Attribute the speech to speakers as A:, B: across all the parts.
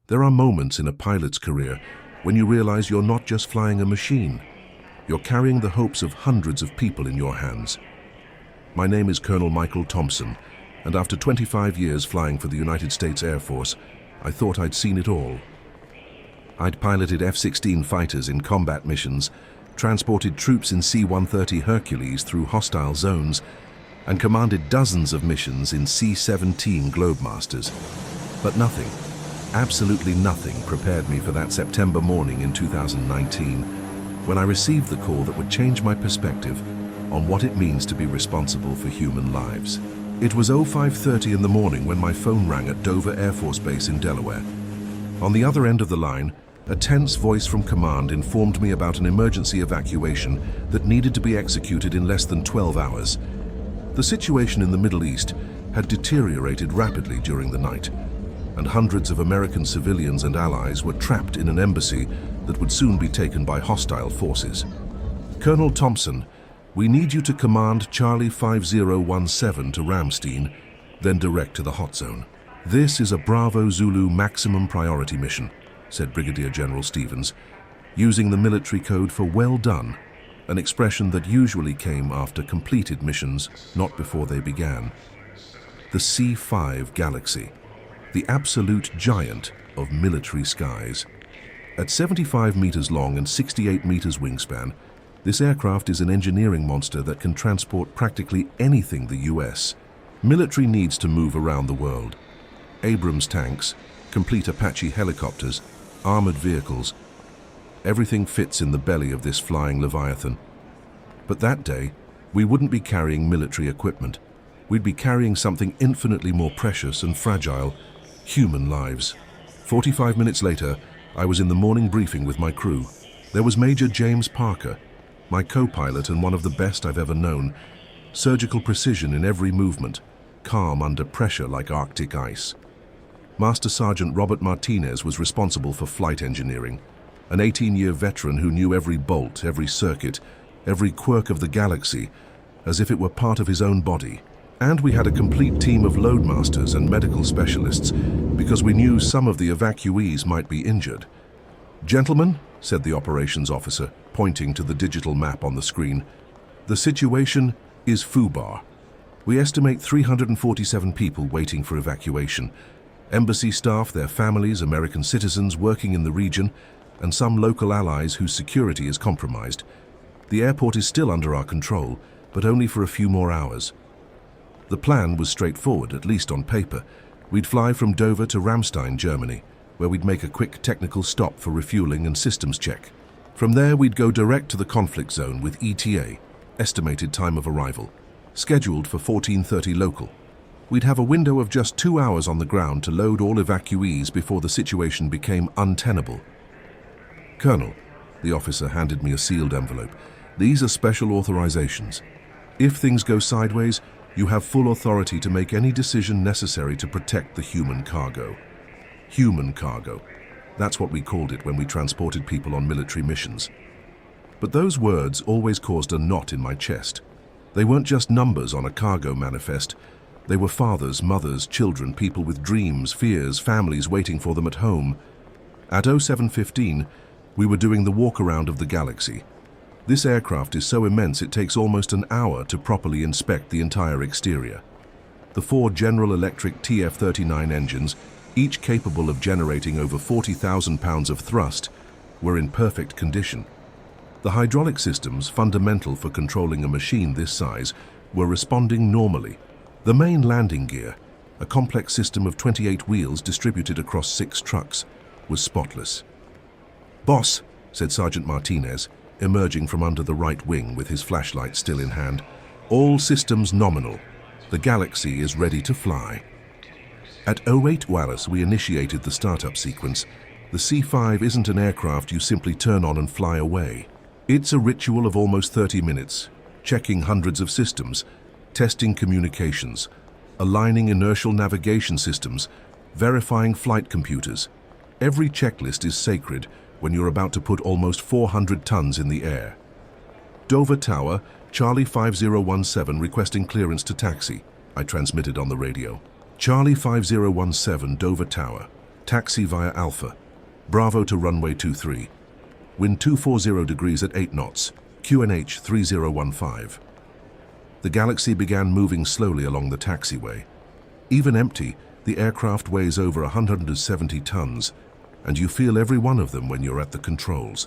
A: There are moments in a pilot's career when you realize you're not just flying a machine. You're carrying the hopes of hundreds of people in your hands. My name is Colonel Michael Thompson, and after 25 years flying for the United States Air Force, I thought I'd seen it all. I'd piloted F-16 fighters in combat missions, transported troops in C-130 Hercules through hostile zones, and commanded dozens of missions in C-17 Globemasters. But nothing, absolutely nothing, prepared me for that September morning in 2019, when I received the call that would change my perspective on what it means to be responsible for human lives. It was 05:30 in the morning when my phone rang at Dover Air Force Base in Delaware. On the other end of the line, a tense voice from command informed me about an emergency evacuation that needed to be executed in less than 12 hours. The situation in the Middle East had deteriorated rapidly during the night, and hundreds of American civilians and allies were trapped in an embassy that would soon be taken by hostile forces. Colonel Thompson, we need you to command Charlie 5017 to Ramstein, then direct to the hot zone. This is a Bravo Zulu maximum priority mission, said Brigadier General Stevens, using the military code for well done, an expression that usually came after completed missions, not before they began. The C-5 Galaxy, the absolute giant of military skies. At 75 meters long and 68 meters wingspan, this aircraft is an engineering monster that can transport practically anything the US military needs to move around the world. Abrams tanks, complete Apache helicopters, armored vehicles. Everything fits in the belly of this flying Leviathan. But that day, we wouldn't be carrying military equipment. We'd be carrying something infinitely more precious and fragile, human lives. 45 minutes later, I was in the morning briefing with my crew. There was Major James Parker, my co-pilot and one of the best I've ever known. Surgical precision in every movement, calm under pressure like Arctic ice. Master Sergeant Robert Martinez was responsible for flight engineering, an 18-year veteran who knew every bolt, every circuit, every quirk of the galaxy, as if it were part of his own body. And we had a complete team of loadmasters and medical specialists, because we knew some of the evacuees might be injured. "Gentlemen," said the operations officer, pointing to the digital map on the screen, "the situation is FUBAR. We estimate 347 people waiting for evacuation. Embassy staff, their families, American citizens working in the region, and some local allies whose security is compromised. The airport is still under our control, but only for a few more hours." The plan was straightforward, at least on paper. We'd fly from Dover to Ramstein, Germany, where we'd make a quick technical stop for refueling and systems check. From there, we'd go direct to the conflict zone with ETA, estimated time of arrival, scheduled for 14:30 local. We'd have a window of just 2 hours on the ground to load all evacuees before the situation became untenable. "Colonel," the officer handed me a sealed envelope, "these are special authorizations. If things go sideways, you have full authority to make any decision necessary to protect the human cargo." Human cargo. That's what we called it when we transported people on military missions. But those words always caused a knot in my chest. They weren't just numbers on a cargo manifest. They were fathers, mothers, children, people with dreams, fears, families waiting for them at home. At 07:15, we were doing the walk-around of the Galaxy. This aircraft is so immense it takes almost an hour to properly inspect the entire exterior. The 4 General Electric TF-39 engines, each capable of generating over 40,000 pounds of thrust, were in perfect condition. The hydraulic systems, fundamental for controlling a machine this size, were responding normally. The main landing gear, a complex system of 28 wheels distributed across 6 trucks, was spotless. "Boss," said Sergeant Martinez, emerging from under the right wing with his flashlight still in hand, "all systems nominal. The Galaxy is ready to fly." At 08 Wallace, we initiated the startup sequence. The C-5 isn't an aircraft you simply turn on and fly away. It's a ritual of almost 30 minutes, checking hundreds of systems, testing communications, aligning inertial navigation systems, verifying flight computers. Every checklist is sacred when you're about to put almost 400 tons in the air. "Dover Tower, Charlie 5017 requesting clearance to taxi," I transmitted on the radio. "Charlie 5017, Dover Tower. Taxi via Alpha. Bravo to runway 23. Wind 240 degrees at 8 knots. QNH 3015. The Galaxy began moving slowly along the taxiway. Even empty, the aircraft weighs over 170 tons, and you feel every one of them when you're at the controls.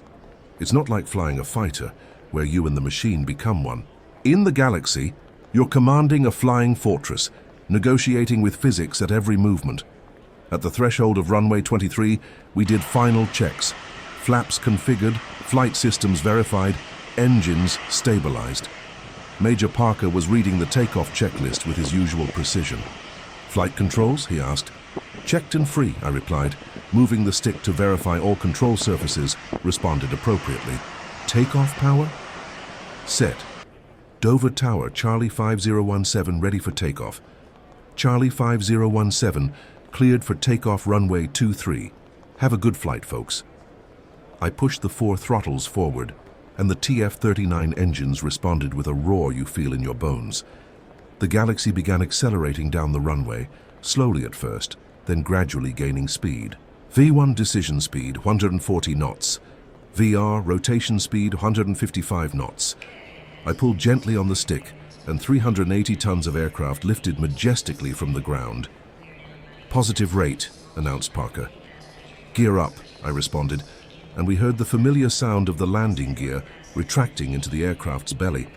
A: It's not like flying a fighter, where you and the machine become one. In the Galaxy, you're commanding a flying fortress, negotiating with physics at every movement. At the threshold of runway 23, we did final checks. Flaps configured, flight systems verified, engines stabilized. Major Parker was reading the takeoff checklist with his usual precision. "Flight controls?" he asked. "Checked and free," I replied, moving the stick to verify all control surfaces responded appropriately. "Takeoff power?" "Set. Dover Tower, Charlie 5017 ready for takeoff. Charlie 5017 cleared for takeoff runway 23. Have a good flight, folks." I pushed the 4 throttles forward, and the TF-39 engines responded with a roar you feel in your bones. The Galaxy began accelerating down the runway, slowly at first, then gradually gaining speed. V1 decision speed 140 knots. VR rotation speed 155 knots. I pulled gently on the stick, and 380 tons of aircraft lifted majestically from the ground. "Positive rate," announced Parker. "Gear up," I responded, and we heard the familiar sound of the landing gear retracting into the aircraft's belly.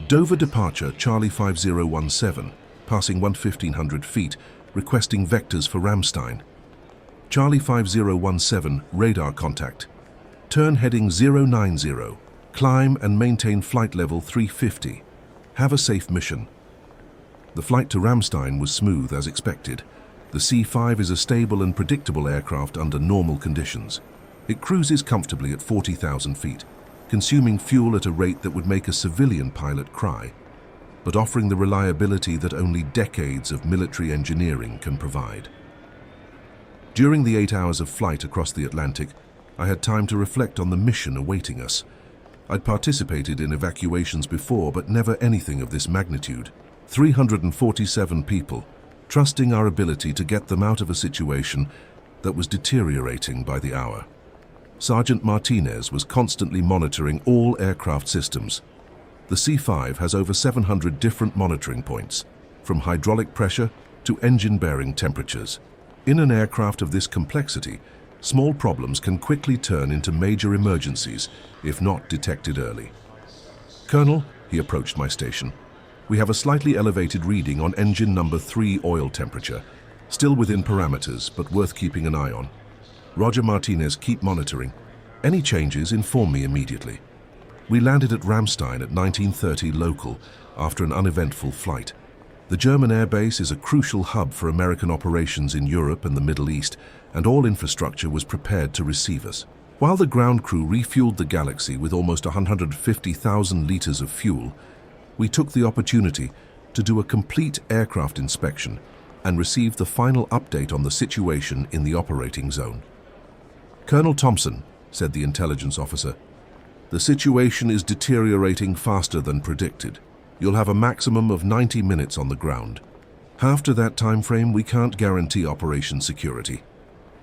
A: "Dover departure, Charlie 5017, passing 1,500 feet, requesting vectors for Ramstein. Charlie 5017, radar contact. Turn heading 090. Climb and maintain flight level 350. Have a safe mission." The flight to Ramstein was smooth as expected. The C-5 is a stable and predictable aircraft under normal conditions. It cruises comfortably at 40,000 feet, consuming fuel at a rate that would make a civilian pilot cry, but offering the reliability that only decades of military engineering can provide. During the 8 hours of flight across the Atlantic, I had time to reflect on the mission awaiting us. I'd participated in evacuations before, but never anything of this magnitude. 347 people, trusting our ability to get them out of a situation that was deteriorating by the hour. Sergeant Martinez was constantly monitoring all aircraft systems. The C-5 has over 700 different monitoring points, from hydraulic pressure to engine bearing temperatures. In an aircraft of this complexity, small problems can quickly turn into major emergencies if not detected early. "Colonel," he approached my station, "we have a slightly elevated reading on engine number 3 oil temperature, still within parameters but worth keeping an eye on." "Roger, Martinez, keep monitoring. Any changes, inform me immediately." We landed at Ramstein at 19:30 local after an uneventful flight. The German airbase is a crucial hub for American operations in Europe and the Middle East, and all infrastructure was prepared to receive us. While the ground crew refueled the Galaxy with almost 150,000 liters of fuel, we took the opportunity to do a complete aircraft inspection and receive the final update on the situation in the operating zone. "Colonel Thompson," said the intelligence officer, "the situation is deteriorating faster than predicted. You'll have a maximum of 90 minutes on the ground. After that time frame, we can't guarantee operation security.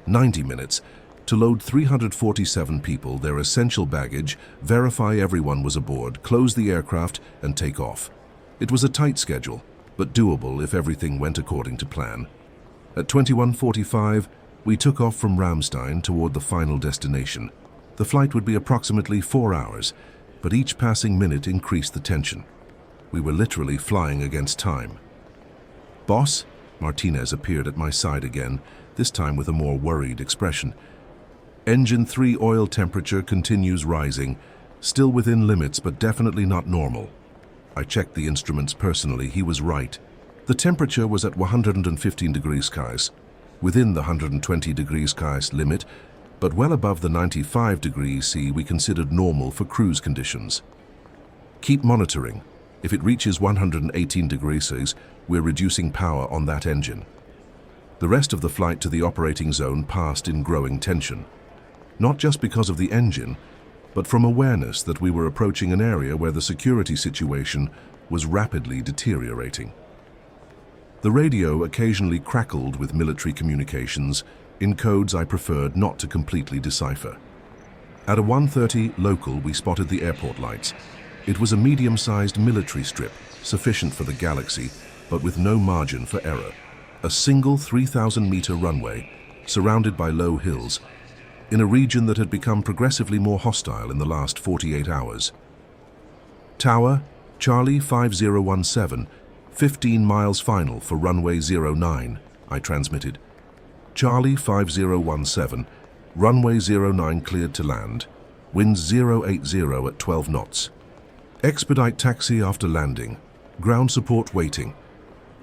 A: 90 minutes to load 347 people, their essential baggage, verify everyone was aboard, close the aircraft, and take off. It was a tight schedule, but doable if everything went according to plan. At 21:45, we took off from Ramstein toward the final destination. The flight would be approximately 4 hours, but each passing minute increased the tension. We were literally flying against time. "Boss?" Martinez appeared at my side again, this time with a more worried expression. "Engine 3 oil temperature continues rising, still within limits but definitely not normal." I checked the instruments personally. He was right. The temperature was at 115 degrees Celsius, within the 120 degrees Celsius limit, but well above the 95 degrees C we considered normal for cruise conditions. "Keep monitoring. If it reaches 118 degrees Celsius, we're reducing power on that engine." The rest of the flight to the operating zone passed in growing tension. Not just because of the engine, but from awareness that we were approaching an area where the security situation was rapidly deteriorating. The radio occasionally crackled with military communications, in codes I preferred not to completely decipher. At a 1:30 local, we spotted the airport lights. It was a medium-sized military strip, sufficient for the galaxy, but with no margin for error. A single 3,000-meter runway, surrounded by low hills, in a region that had become progressively more hostile in the last 48 hours. Tower, Charlie 5017, 15 miles final for runway 09, I transmitted. Charlie 5017, runway 09 cleared to land, winds 080 at 12 knots. Expedite taxi after landing, ground support waiting.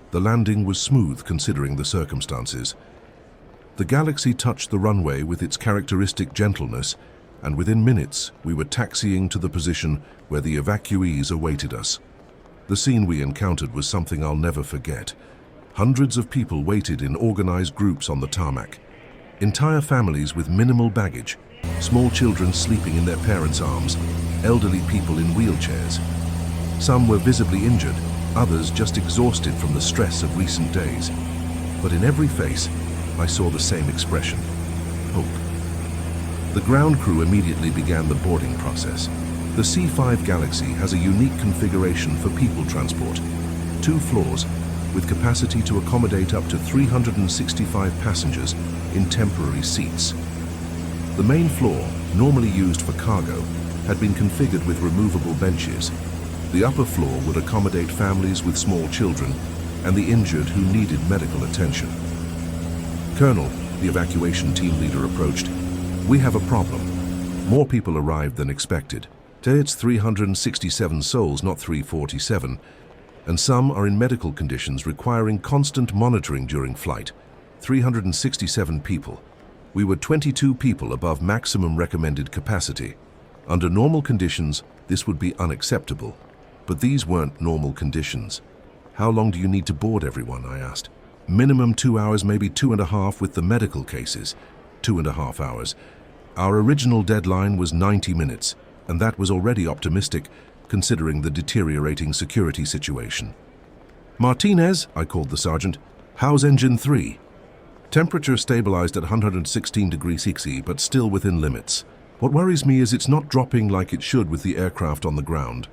A: The landing was smooth considering the circumstances. The Galaxy touched the runway with its characteristic gentleness, and within minutes we were taxiing to the position where the evacuees awaited us. The scene we encountered was something I'll never forget. Hundreds of people waited in organized groups on the tarmac. Entire families with minimal baggage, small children sleeping in their parents' arms, elderly people in wheelchairs. Some were visibly injured, others just exhausted from the stress of recent days. But in every face, I saw the same expression: hope. The ground crew immediately began the boarding process. The C-5 Galaxy has a unique configuration for people transport. 2 floors, with capacity to accommodate up to 365 passengers in temporary seats. The main floor, normally used for cargo, had been configured with removable benches. The upper floor would accommodate families with small children and the injured who needed medical attention. Colonel, the evacuation team leader, approached. "We have a problem. More people arrived than expected. Today it's 367 souls, not 347, and some are in medical conditions requiring constant monitoring during flight. 367 people. We were 22 people above maximum recommended capacity. Under normal conditions, this would be unacceptable. But these weren't normal conditions. How long do you need to board everyone?" I asked. "Minimum 2 hours, maybe 2.5 with the medical cases. 2.5 hours. Our original deadline was 90 minutes, and that was already optimistic, considering the deteriorating security situation." "Martinez," I called the sergeant, "how's engine 3? Temperature stabilized at 116 degrees C, but still within limits. What worries me is it's not dropping like it should with the aircraft on the ground.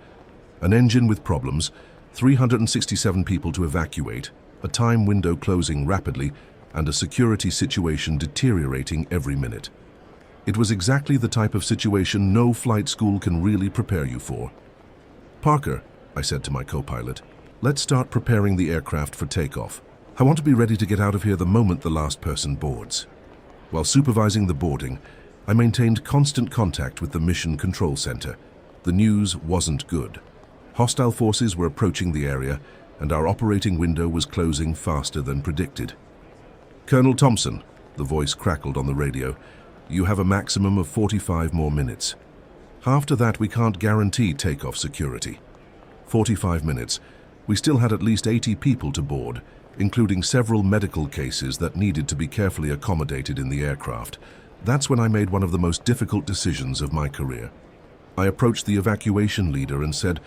A: An engine with problems, 367 people to evacuate, a time window closing rapidly, and a security situation deteriorating every minute. It was exactly the type of situation no flight school can really prepare you for." "Parker," I said to my co-pilot, "let's start preparing the aircraft for takeoff. I want to be ready to get out of here the moment the last person boards." While supervising the boarding, I maintained constant contact with the Mission Control Center. The news wasn't good. Hostile forces were approaching the area, and our operating window was closing faster than predicted. "Colonel Thompson," the voice crackled on the radio, "you have a maximum of 45 more minutes. After that, we can't guarantee takeoff security." 45 minutes. We still had at least 80 people to board, including several medical cases that needed to be carefully accommodated in the aircraft. That's when I made one of the most difficult decisions of my career. I approached the evacuation leader and said,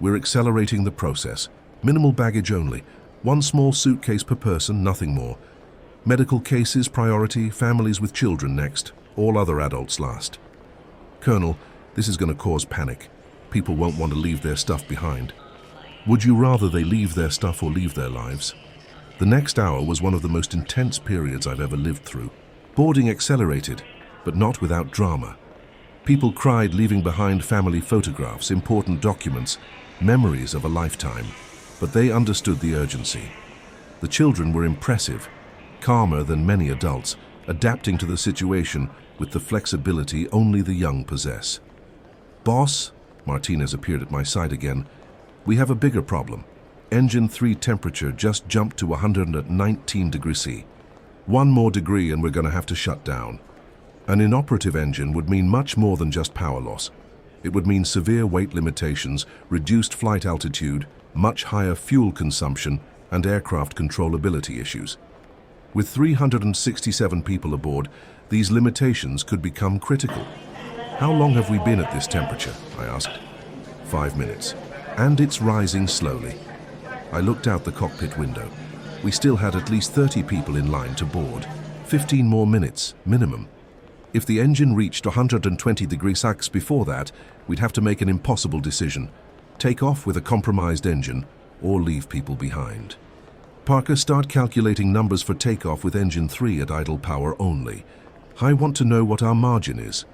A: "We're accelerating the process. Minimal baggage only. 1 small suitcase per person, nothing more. Medical cases priority, families with children next, all other adults last." "Colonel, this is going to cause panic. People won't want to leave their stuff behind." "Would you rather they leave their stuff or leave their lives?" The next hour was one of the most intense periods I've ever lived through. Boarding accelerated, but not without drama. People cried, leaving behind family photographs, important documents, memories of a lifetime. But they understood the urgency. The children were impressive, calmer than many adults, adapting to the situation with the flexibility only the young possess. "Boss," Martinez appeared at my side again, "we have a bigger problem. Engine 3 temperature just jumped to 119 degrees C. 1 more degree and we're going to have to shut down. An inoperative engine would mean much more than just power loss. It would mean severe weight limitations, reduced flight altitude, much higher fuel consumption, and aircraft controllability issues. With 367 people aboard, these limitations could become critical." "How long have we been at this temperature?" I asked. 5 minutes. "And it's rising slowly." I looked out the cockpit window. We still had at least 30 people in line to board. 15 more minutes, minimum. If the engine reached 120 degrees Celsius before that, we'd have to make an impossible decision. Take off with a compromised engine, or leave people behind. Parker, start calculating numbers for takeoff with engine 3 at idle power only. I want to know what our margin is.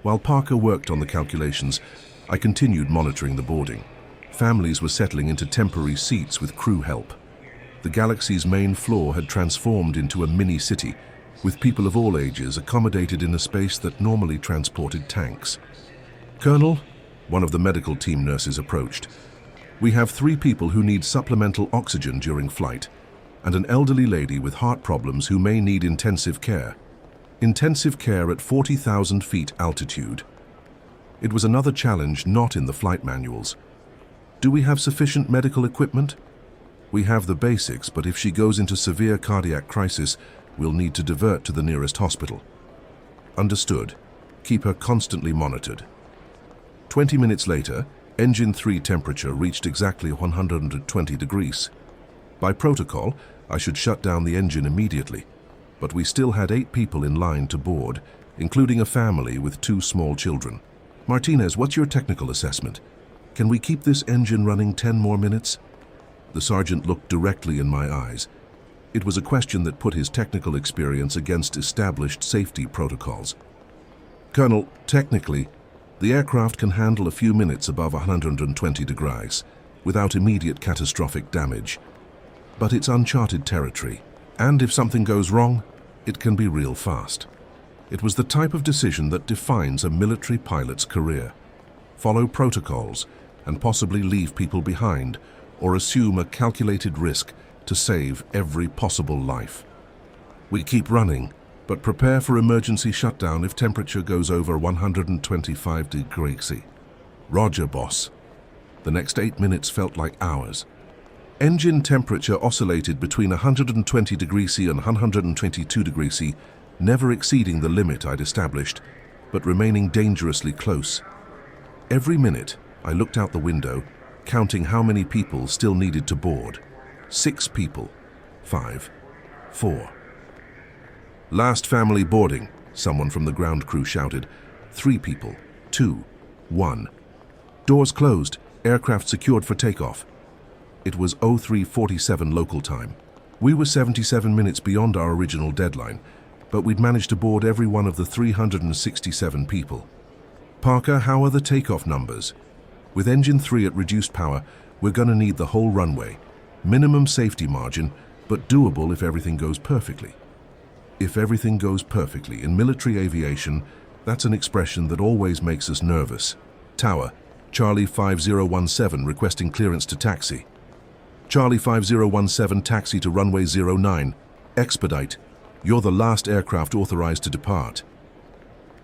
A: While Parker worked on the calculations, I continued monitoring the boarding. Families were settling into temporary seats with crew help. The Galaxy's main floor had transformed into a mini-city, with people of all ages accommodated in a space that normally transported tanks. "Colonel," one of the medical team nurses approached. "We have 3 people who need supplemental oxygen during flight, and an elderly lady with heart problems who may need intensive care. Intensive care at 40,000 feet altitude." It was another challenge not in the flight manuals. "Do we have sufficient medical equipment?" "We have the basics, but if she goes into severe cardiac crisis, we'll need to divert to the nearest hospital." "Understood. Keep her constantly monitored." 20 minutes later, engine 3 temperature reached exactly 120 degrees. By protocol, I should shut down the engine immediately, but we still had 8 people in line to board, including a family with 2 small children. "Martinez, what's your technical assessment? Can we keep this engine running 10 more minutes?" The sergeant looked directly in my eyes. It was a question that put his technical experience against established safety protocols. "Colonel, technically, the aircraft can handle a few minutes above 120 degrees without immediate catastrophic damage. But it's uncharted territory, and if something goes wrong, it can be real fast." It was the type of decision that defines a military pilot's career. Follow protocols and possibly leave people behind, or assume a calculated risk to save every possible life. We keep running, but prepare for emergency shutdown if temperature goes over 125 degrees C. "Roger, boss." The next 8 minutes felt like hours. Engine temperature oscillated between 120 degrees C and 122 degrees C, never exceeding the limit I'd established, but remaining dangerously close. Every minute, I looked out the window, counting how many people still needed to board. 6 people. 5. 4. "Last family boarding," someone from the ground crew shouted. 3 people. 2. 1. "Doors closed. Aircraft secured for takeoff." It was 03:47 local time. We were 77 minutes beyond our original deadline, but we'd managed to board every one of the 367 people. "Parker, how are the takeoff numbers?" "With engine 3 at reduced power, we're gonna need the whole runway. Minimum safety margin, but doable if everything goes perfectly." If everything goes perfectly in military aviation, that's an expression that always makes us nervous. "Tower, Charlie 5017 requesting clearance to taxi." "Charlie 5017 taxi to runway 09. Expedite. You're the last aircraft authorized to depart."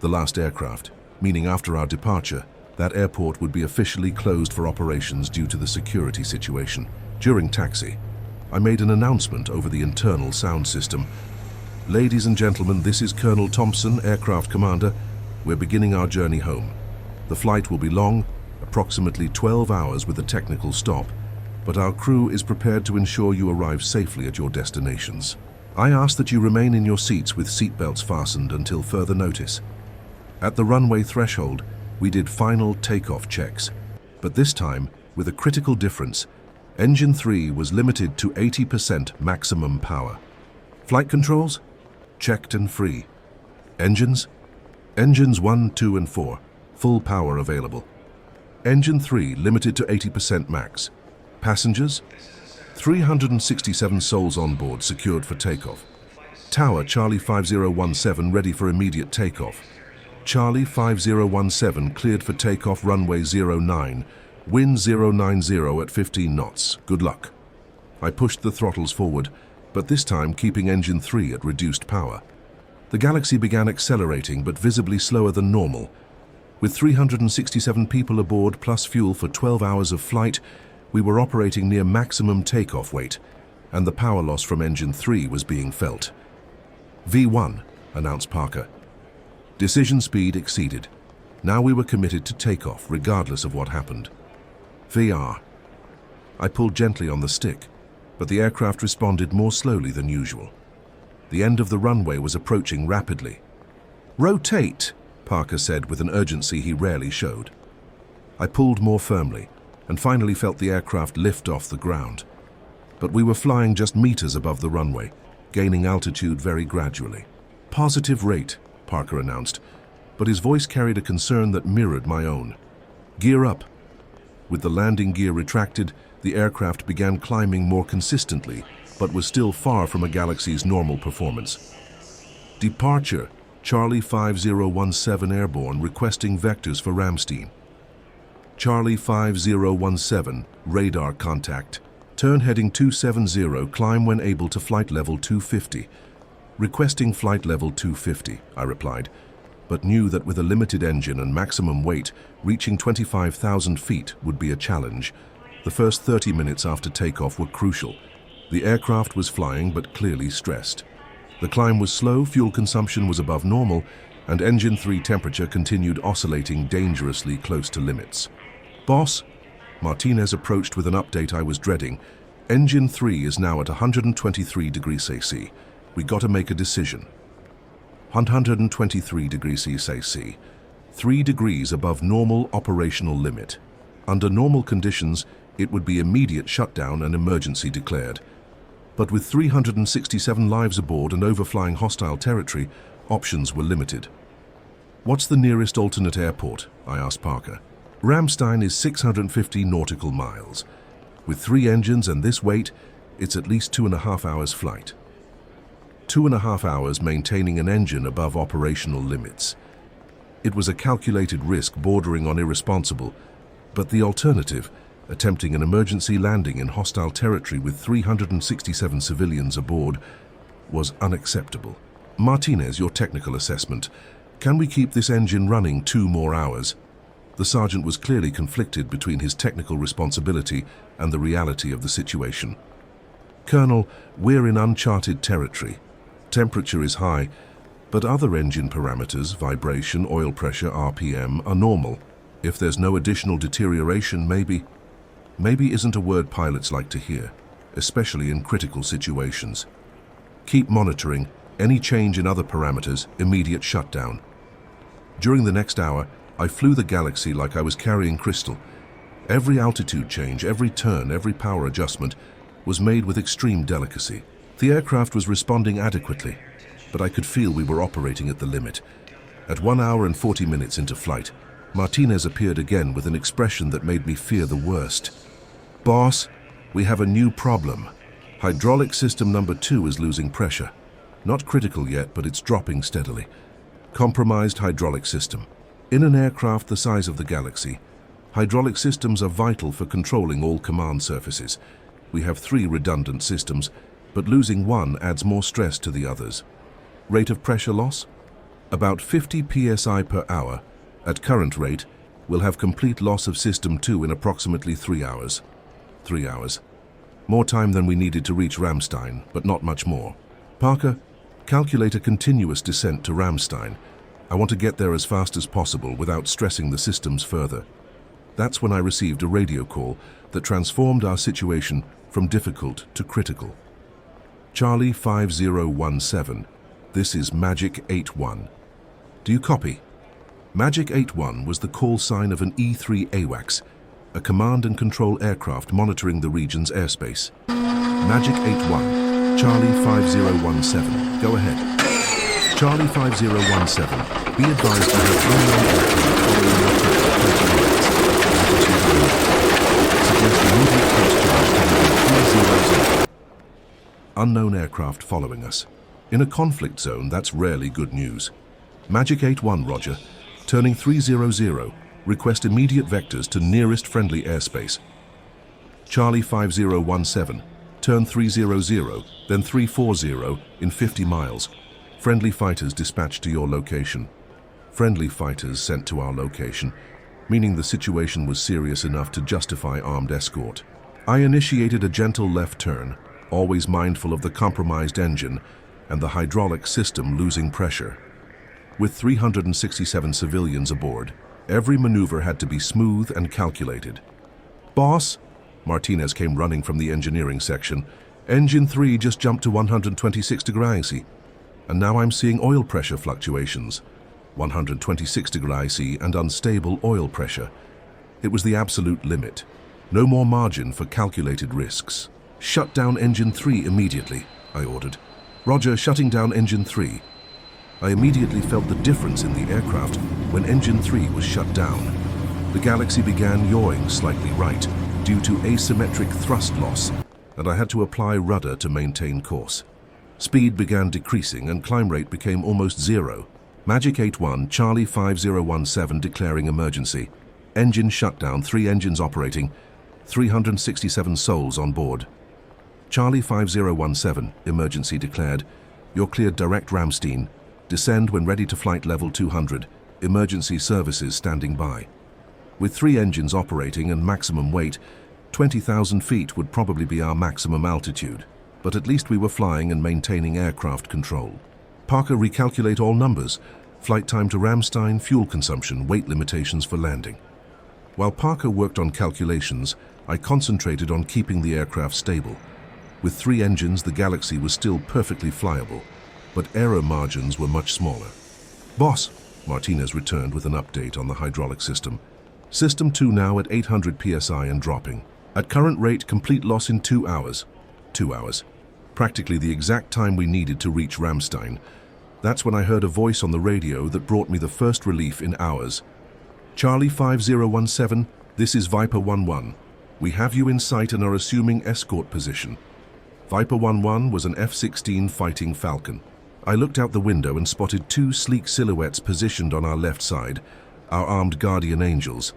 A: The last aircraft, meaning after our departure, that airport would be officially closed for operations due to the security situation. During taxi, I made an announcement over the internal sound system. "Ladies and gentlemen, this is Colonel Thompson, aircraft commander. We're beginning our journey home. The flight will be long, approximately 12 hours with a technical stop, but our crew is prepared to ensure you arrive safely at your destinations. I ask that you remain in your seats with seatbelts fastened until further notice." At the runway threshold, we did final takeoff checks, but this time, with a critical difference, engine 3 was limited to 80% maximum power. "Flight controls? Checked and free. Engines? Engines 1, 2, and 4, full power available. Engine 3 limited to 80% max. Passengers? 367 souls on board secured for takeoff. Tower Charlie 5017 ready for immediate takeoff. Charlie 5017 cleared for takeoff runway 09, wind 090 at 15 knots. Good luck." I pushed the throttles forward, but this time keeping engine 3 at reduced power. The Galaxy began accelerating, but visibly slower than normal. With 367 people aboard plus fuel for 12 hours of flight, we were operating near maximum takeoff weight, and the power loss from engine 3 was being felt. "V1, announced Parker. Decision speed exceeded. Now we were committed to takeoff, regardless of what happened. "VR. I pulled gently on the stick, but the aircraft responded more slowly than usual. The end of the runway was approaching rapidly. "Rotate," Parker said with an urgency he rarely showed. I pulled more firmly and finally felt the aircraft lift off the ground. But we were flying just meters above the runway, gaining altitude very gradually. "Positive rate," Parker announced, but his voice carried a concern that mirrored my own. "Gear up." With the landing gear retracted, the aircraft began climbing more consistently, but was still far from a Galaxy's normal performance. "Departure, Charlie 5017 airborne requesting vectors for Ramstein." Charlie 5017, radar contact. Turn heading 270, climb when able to flight level 250. Requesting flight level 250, I replied, but knew that with a limited engine and maximum weight, reaching 25,000 feet would be a challenge. The first 30 minutes after takeoff were crucial. The aircraft was flying but clearly stressed. The climb was slow, fuel consumption was above normal, and engine 3 temperature continued oscillating dangerously close to limits. "Boss," Martinez approached with an update I was dreading. "Engine 3 is now at 123 degrees AC. We got to make a decision." 123 degrees AC, 3 degrees above normal operational limit. Under normal conditions, it would be immediate shutdown and emergency declared. But with 367 lives aboard and overflying hostile territory, options were limited. "What's the nearest alternate airport?" I asked Parker. "Ramstein is 650 nautical miles. With 3 engines and this weight, it's at least 2.5 hours flight." 2.5 hours maintaining an engine above operational limits. It was a calculated risk bordering on irresponsible, but the alternative, attempting an emergency landing in hostile territory with 367 civilians aboard, was unacceptable. "Martinez, your technical assessment. Can we keep this engine running 2 more hours?" The sergeant was clearly conflicted between his technical responsibility and the reality of the situation. "Colonel, we're in uncharted territory. Temperature is high, but other engine parameters, vibration, oil pressure, RPM, are normal. If there's no additional deterioration, maybe isn't a word pilots like to hear, especially in critical situations. Keep monitoring. Any change in other parameters, immediate shutdown." During the next hour, I flew the Galaxy like I was carrying crystal. Every altitude change, every turn, every power adjustment was made with extreme delicacy. The aircraft was responding adequately, but I could feel we were operating at the limit. At 1 hour and 40 minutes into flight, Martinez appeared again with an expression that made me fear the worst. "Boss, we have a new problem. Hydraulic system number 2 is losing pressure. Not critical yet, but it's dropping steadily. Compromised hydraulic system. In an aircraft the size of the Galaxy, hydraulic systems are vital for controlling all command surfaces. We have 3 redundant systems, but losing one adds more stress to the others. Rate of pressure loss? About 50 psi per hour. At current rate, we'll have complete loss of System 2 in approximately 3 hours. 3 hours. More time than we needed to reach Ramstein, but not much more. Parker, calculate a continuous descent to Ramstein. I want to get there as fast as possible without stressing the systems further." That's when I received a radio call that transformed our situation from difficult to critical. "Charlie 5017, this is Magic 81. Do you copy?" Magic 81 was the call sign of an E-3 AWACS, a command and control aircraft monitoring the region's airspace. "Magic 81, Charlie 5017, go ahead." "Charlie 5017, be advised you have unknown aircraft following your trip for 20 minutes. Suggest immediate cross charge to heading 300. Unknown aircraft following us. In a conflict zone, that's rarely good news. Magic 81, roger. Turning 300, request immediate vectors to nearest friendly airspace." "Charlie 5017, turn 300, then 340 in 50 miles. Friendly fighters dispatched to your location." Friendly fighters sent to our location, meaning the situation was serious enough to justify armed escort. I initiated a gentle left turn, always mindful of the compromised engine and the hydraulic system losing pressure. With 367 civilians aboard, every maneuver had to be smooth and calculated. "Boss," Martinez came running from the engineering section, "Engine 3 just jumped to 126 degrees. And now I'm seeing oil pressure fluctuations. 126 degrees C and unstable oil pressure. It was the absolute limit. No more margin for calculated risks. "Shut down engine 3 immediately," I ordered. "Roger, shutting down engine 3. I immediately felt the difference in the aircraft when engine 3 was shut down. The Galaxy began yawing slightly right due to asymmetric thrust loss, and I had to apply rudder to maintain course. Speed began decreasing and climb rate became almost zero. Magic 81, Charlie 5017 declaring emergency. Engine shutdown, 3 engines operating, 367 souls on board. Charlie 5017, emergency declared. You're cleared direct Ramstein. Descend when ready to flight level 200. Emergency services standing by. With 3 engines operating and maximum weight, 20,000 feet would probably be our maximum altitude. But at least we were flying and maintaining aircraft control. Parker, recalculate all numbers. Flight time to Ramstein, fuel consumption, weight limitations for landing. While Parker worked on calculations, I concentrated on keeping the aircraft stable. With 3 engines, the Galaxy was still perfectly flyable, but error margins were much smaller. "Boss," Martinez returned with an update on the hydraulic system. "System 2 now at 800 psi and dropping. At current rate, complete loss in 2 hours. 2 hours. Practically the exact time we needed to reach Ramstein. That's when I heard a voice on the radio that brought me the first relief in hours. Charlie 5017, this is Viper 11. We have you in sight and are assuming escort position." Viper 11 was an F-16 Fighting Falcon. I looked out the window and spotted 2 sleek silhouettes positioned on our left side, our armed guardian angels.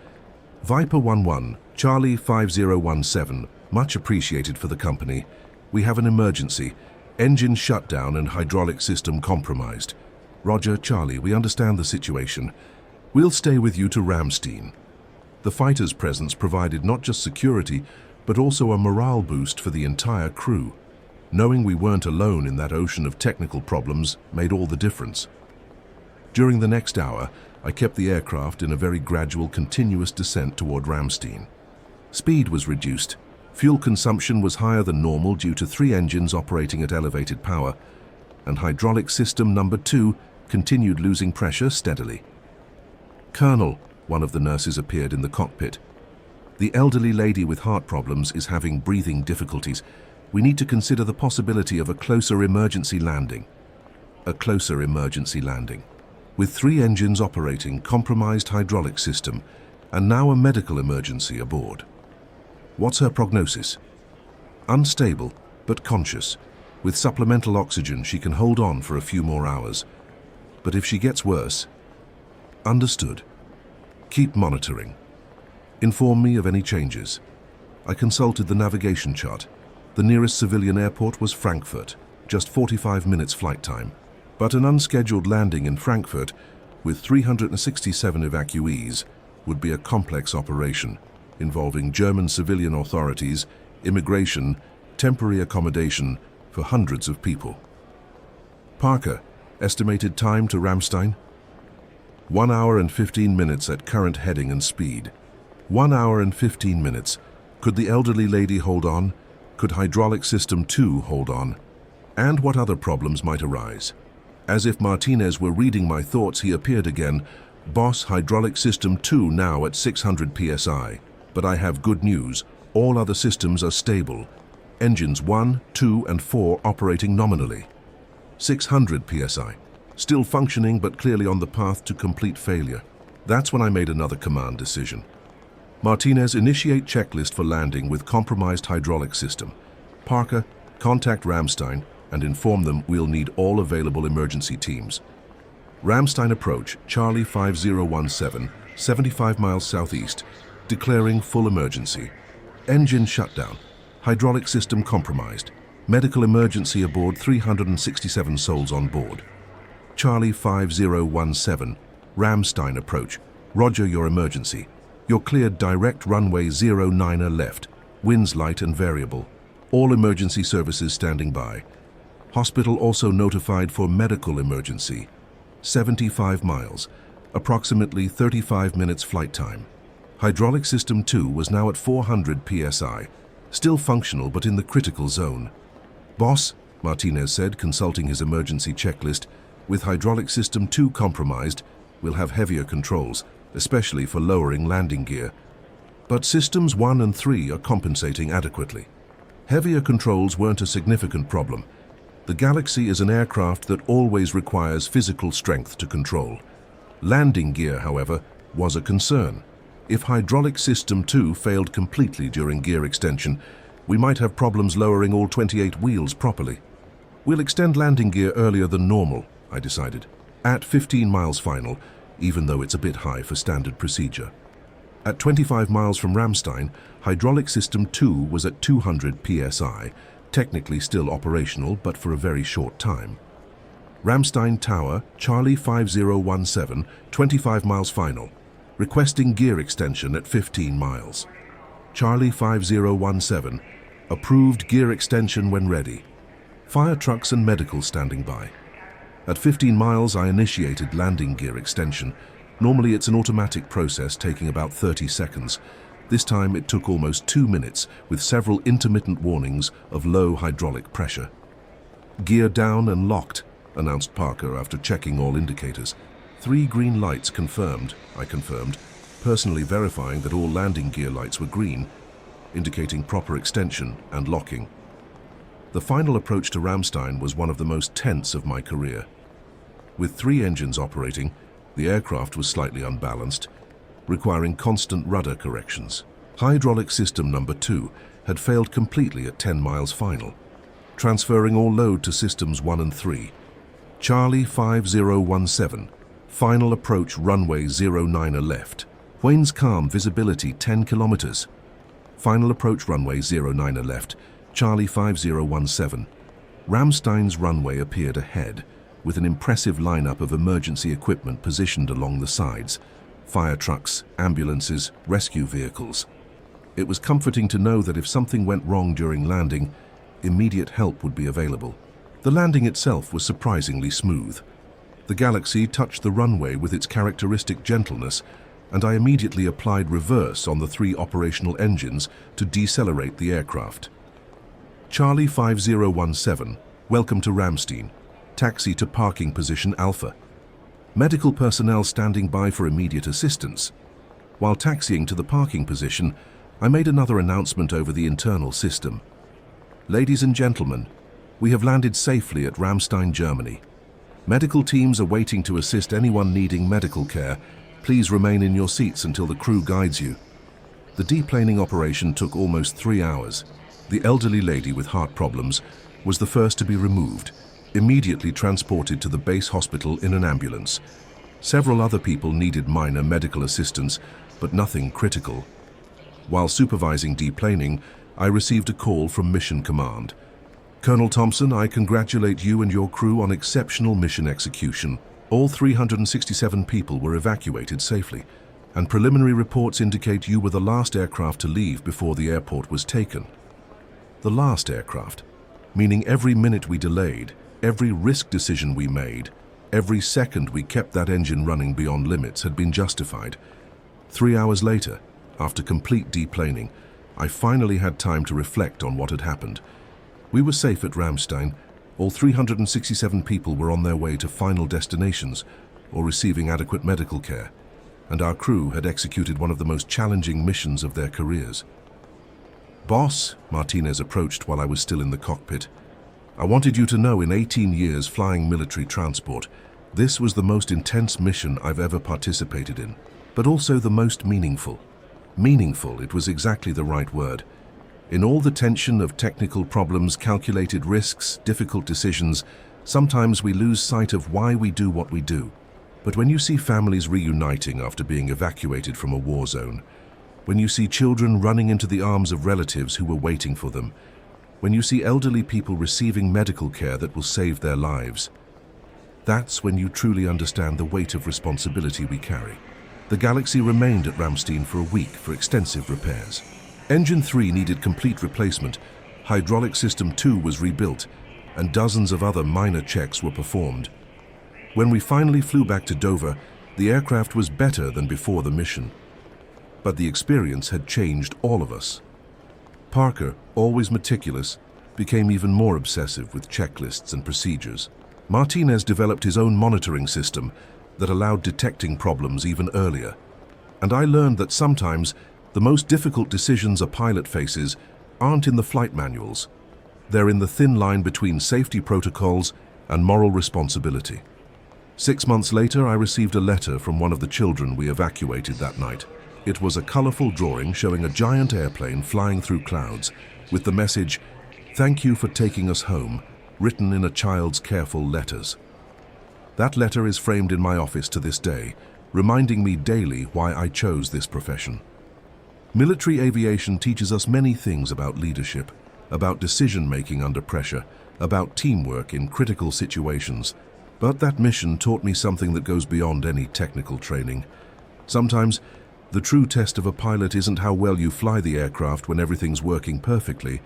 A: Viper 11, Charlie 5017, much appreciated for the company. We have an emergency. Engine shutdown and hydraulic system compromised. Roger, Charlie, we understand the situation. We'll stay with you to Ramstein. The fighter's presence provided not just security, but also a morale boost for the entire crew. Knowing we weren't alone in that ocean of technical problems made all the difference. During the next hour, I kept the aircraft in a very gradual, continuous descent toward Ramstein. Speed was reduced. Fuel consumption was higher than normal due to 3 engines operating at elevated power, and hydraulic system number 2 continued losing pressure steadily. "Colonel," one of the nurses appeared in the cockpit. "The elderly lady with heart problems is having breathing difficulties. We need to consider the possibility of a closer emergency landing." A closer emergency landing. With 3 engines operating, compromised hydraulic system, and now a medical emergency aboard. "What's her prognosis?" "Unstable, but conscious. With supplemental oxygen, she can hold on for a few more hours. But if she gets worse..." "Understood. Keep monitoring. Inform me of any changes." I consulted the navigation chart. The nearest civilian airport was Frankfurt, just 45 minutes flight time. But an unscheduled landing in Frankfurt, with 367 evacuees, would be a complex operation, involving German civilian authorities, immigration, temporary accommodation for hundreds of people. "Parker, estimated time to Ramstein?" 1 hour and 15 minutes at current heading and speed. 1 hour and 15 minutes. Could the elderly lady hold on? Could hydraulic system 2 hold on? And what other problems might arise? As if Martinez were reading my thoughts, he appeared again. "Boss, hydraulic system 2 now at 600 psi. But I have good news. All other systems are stable. Engines 1, 2, and 4 operating nominally. 600 psi. Still functioning, but clearly on the path to complete failure." That's when I made another command decision. "Martinez, initiate checklist for landing with compromised hydraulic system. Parker, contact Ramstein and inform them we'll need all available emergency teams." Ramstein approach, Charlie 5017, 75 miles southeast, declaring full emergency. Engine shutdown. Hydraulic system compromised. Medical emergency aboard, 367 souls on board. Charlie 5017, Ramstein approach. Roger your emergency. You're cleared direct runway 09er left. Winds light and variable. All emergency services standing by. Hospital also notified for medical emergency. 75 miles, approximately 35 minutes flight time. Hydraulic system 2 was now at 400 psi, still functional but in the critical zone. "Boss, Martinez said, consulting his emergency checklist. With hydraulic system 2 compromised, we'll have heavier controls, especially for lowering landing gear. But systems 1 and 3 are compensating adequately. Heavier controls weren't a significant problem. The Galaxy is an aircraft that always requires physical strength to control. Landing gear, however, was a concern. If hydraulic system 2 failed completely during gear extension, we might have problems lowering all 28 wheels properly. We'll extend landing gear earlier than normal, I decided, at 15 miles final, even though it's a bit high for standard procedure. At 25 miles from Ramstein, hydraulic system 2 was at 200 psi, technically still operational but for a very short time. Ramstein Tower, Charlie 5017, 25 miles final, requesting gear extension at 15 miles. Charlie 5017, approved gear extension when ready. Fire trucks and medical standing by. At 15 miles, I initiated landing gear extension. Normally it's an automatic process taking about 30 seconds. This time it took almost 2 minutes with several intermittent warnings of low hydraulic pressure. Gear down and locked, announced Parker after checking all indicators. 3 green lights confirmed, I confirmed, personally verifying that all landing gear lights were green, indicating proper extension and locking. The final approach to Ramstein was one of the most tense of my career. With 3 engines operating, the aircraft was slightly unbalanced, requiring constant rudder corrections. Hydraulic system number 2 had failed completely at 10 miles final, transferring all load to systems 1 and 3. Charlie 5017, final approach runway 09 left. Wayne's calm visibility 10 kilometers. Final approach runway 09 left. Charlie 5017. Ramstein's runway appeared ahead, with an impressive lineup of emergency equipment positioned along the sides. Fire trucks, ambulances, rescue vehicles. It was comforting to know that if something went wrong during landing, immediate help would be available. The landing itself was surprisingly smooth. The Galaxy touched the runway with its characteristic gentleness, and I immediately applied reverse on the 3 operational engines to decelerate the aircraft. Charlie 5017, welcome to Ramstein. Taxi to parking position Alpha. Medical personnel standing by for immediate assistance. While taxiing to the parking position, I made another announcement over the internal system. Ladies and gentlemen, we have landed safely at Ramstein, Germany. Medical teams are waiting to assist anyone needing medical care. Please remain in your seats until the crew guides you. The deplaning operation took almost 3 hours. The elderly lady with heart problems was the first to be removed, immediately transported to the base hospital in an ambulance. Several other people needed minor medical assistance, but nothing critical. While supervising deplaning, I received a call from Mission Command. Colonel Thompson, I congratulate you and your crew on exceptional mission execution. All 367 people were evacuated safely, and preliminary reports indicate you were the last aircraft to leave before the airport was taken. The last aircraft, meaning every minute we delayed, every risk decision we made, every second we kept that engine running beyond limits had been justified. 3 hours later, after complete deplaning, I finally had time to reflect on what had happened. We were safe at Ramstein. All 367 people were on their way to final destinations or receiving adequate medical care, and our crew had executed one of the most challenging missions of their careers. Boss, Martinez approached while I was still in the cockpit. I wanted you to know, in 18 years flying military transport, this was the most intense mission I've ever participated in, but also the most meaningful. Meaningful, it was exactly the right word. In all the tension of technical problems, calculated risks, difficult decisions, sometimes we lose sight of why we do what we do. But when you see families reuniting after being evacuated from a war zone, when you see children running into the arms of relatives who were waiting for them, when you see elderly people receiving medical care that will save their lives, that's when you truly understand the weight of responsibility we carry. The Galaxy remained at Ramstein for a week for extensive repairs. Engine 3 needed complete replacement, hydraulic system 2 was rebuilt, and dozens of other minor checks were performed. When we finally flew back to Dover, the aircraft was better than before the mission. But the experience had changed all of us. Parker, always meticulous, became even more obsessive with checklists and procedures. Martinez developed his own monitoring system that allowed detecting problems even earlier. And I learned that sometimes the most difficult decisions a pilot faces aren't in the flight manuals. They're in the thin line between safety protocols and moral responsibility. 6 months later, I received a letter from one of the children we evacuated that night. It was a colorful drawing showing a giant airplane flying through clouds with the message, "Thank you for taking us home," written in a child's careful letters. That letter is framed in my office to this day, reminding me daily why I chose this profession. Military aviation teaches us many things about leadership, about decision-making under pressure, about teamwork in critical situations. But that mission taught me something that goes beyond any technical training. Sometimes, the true test of a pilot isn't how well you fly the aircraft when everything's working perfectly.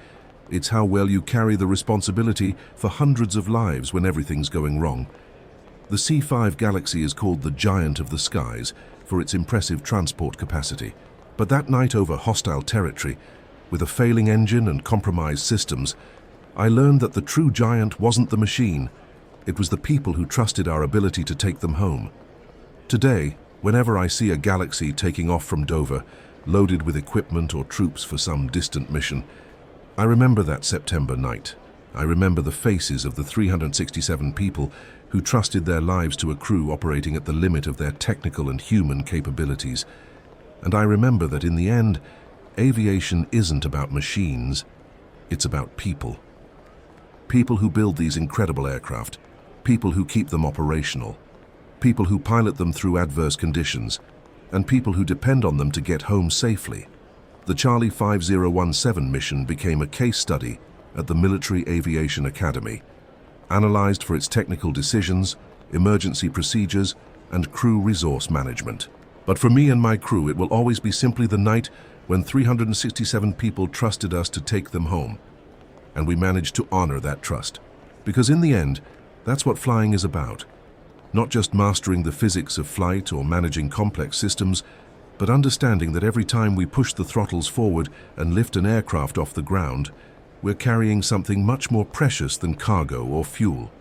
A: It's how well you carry the responsibility for hundreds of lives when everything's going wrong. The C-5 Galaxy is called the Giant of the Skies for its impressive transport capacity. But that night over hostile territory, with a failing engine and compromised systems, I learned that the true giant wasn't the machine. It was the people who trusted our ability to take them home. Today, whenever I see a Galaxy taking off from Dover, loaded with equipment or troops for some distant mission, I remember that September night. I remember the faces of the 367 people who trusted their lives to a crew operating at the limit of their technical and human capabilities. And I remember that in the end, aviation isn't about machines, it's about people. People who build these incredible aircraft, people who keep them operational, people who pilot them through adverse conditions, and people who depend on them to get home safely. The Charlie 5017 mission became a case study at the Military Aviation Academy, analyzed for its technical decisions, emergency procedures, and crew resource management. But for me and my crew, it will always be simply the night when 367 people trusted us to take them home. And we managed to honor that trust. Because in the end, that's what flying is about. Not just mastering the physics of flight or managing complex systems, but understanding that every time we push the throttles forward and lift an aircraft off the ground, we're carrying something much more precious than cargo or fuel.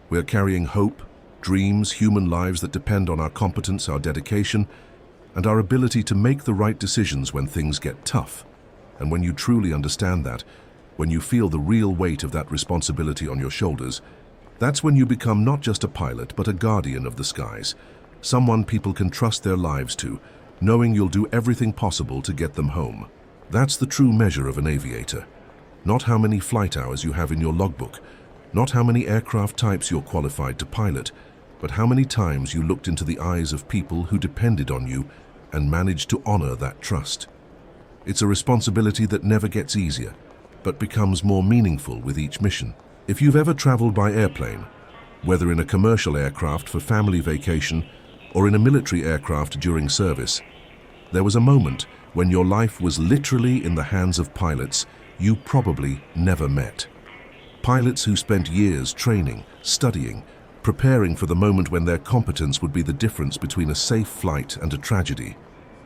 A: We're carrying hope, dreams, human lives that depend on our competence, our dedication, and our ability to make the right decisions when things get tough. And when you truly understand that, when you feel the real weight of that responsibility on your shoulders, that's when you become not just a pilot, but a guardian of the skies, someone people can trust their lives to, knowing you'll do everything possible to get them home. That's the true measure of an aviator. Not how many flight hours you have in your logbook, not how many aircraft types you're qualified to pilot, but how many times you looked into the eyes of people who depended on you and managed to honor that trust. It's a responsibility that never gets easier, but becomes more meaningful with each mission. If you've ever traveled by airplane, whether in a commercial aircraft for family vacation or in a military aircraft during service, there was a moment when your life was literally in the hands of pilots you probably never met. Pilots who spent years training, studying, preparing for the moment when their competence would be the difference between a safe flight and a tragedy.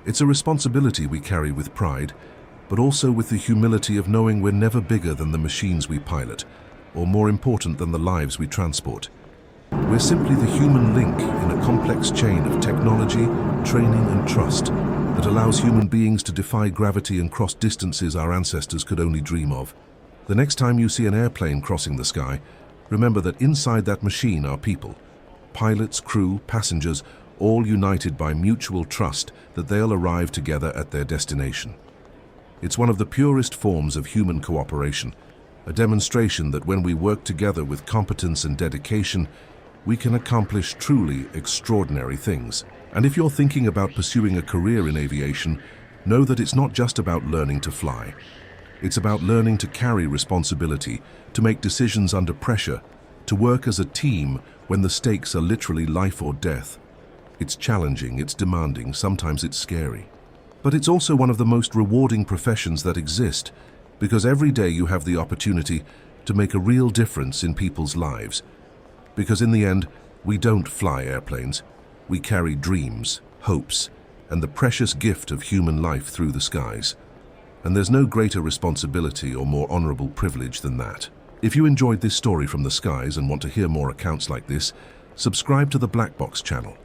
A: It's a responsibility we carry with pride, but also with the humility of knowing we're never bigger than the machines we pilot, or more important than the lives we transport. We're simply the human link in a complex chain of technology, training, and trust that allows human beings to defy gravity and cross distances our ancestors could only dream of. The next time you see an airplane crossing the sky, remember that inside that machine are people. Pilots, crew, passengers, all united by mutual trust that they'll arrive together at their destination. It's one of the purest forms of human cooperation, a demonstration that when we work together with competence and dedication, we can accomplish truly extraordinary things. And if you're thinking about pursuing a career in aviation, know that it's not just about learning to fly. It's about learning to carry responsibility, to make decisions under pressure, to work as a team when the stakes are literally life or death. It's challenging, it's demanding, sometimes it's scary. But it's also one of the most rewarding professions that exist, because every day you have the opportunity to make a real difference in people's lives. Because in the end, we don't fly airplanes. We carry dreams, hopes, and the precious gift of human life through the skies. And there's no greater responsibility or more honorable privilege than that. If you enjoyed this story from the skies and want to hear more accounts like this, subscribe to the Black Box channel.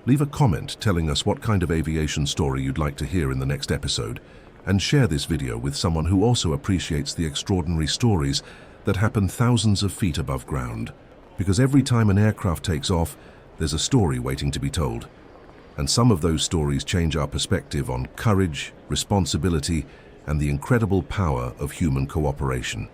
A: Leave a comment telling us what kind of aviation story you'd like to hear in the next episode, and share this video with someone who also appreciates the extraordinary stories that happen thousands of feet above ground. Because every time an aircraft takes off, there's a story waiting to be told. And some of those stories change our perspective on courage, responsibility, and the incredible power of human cooperation.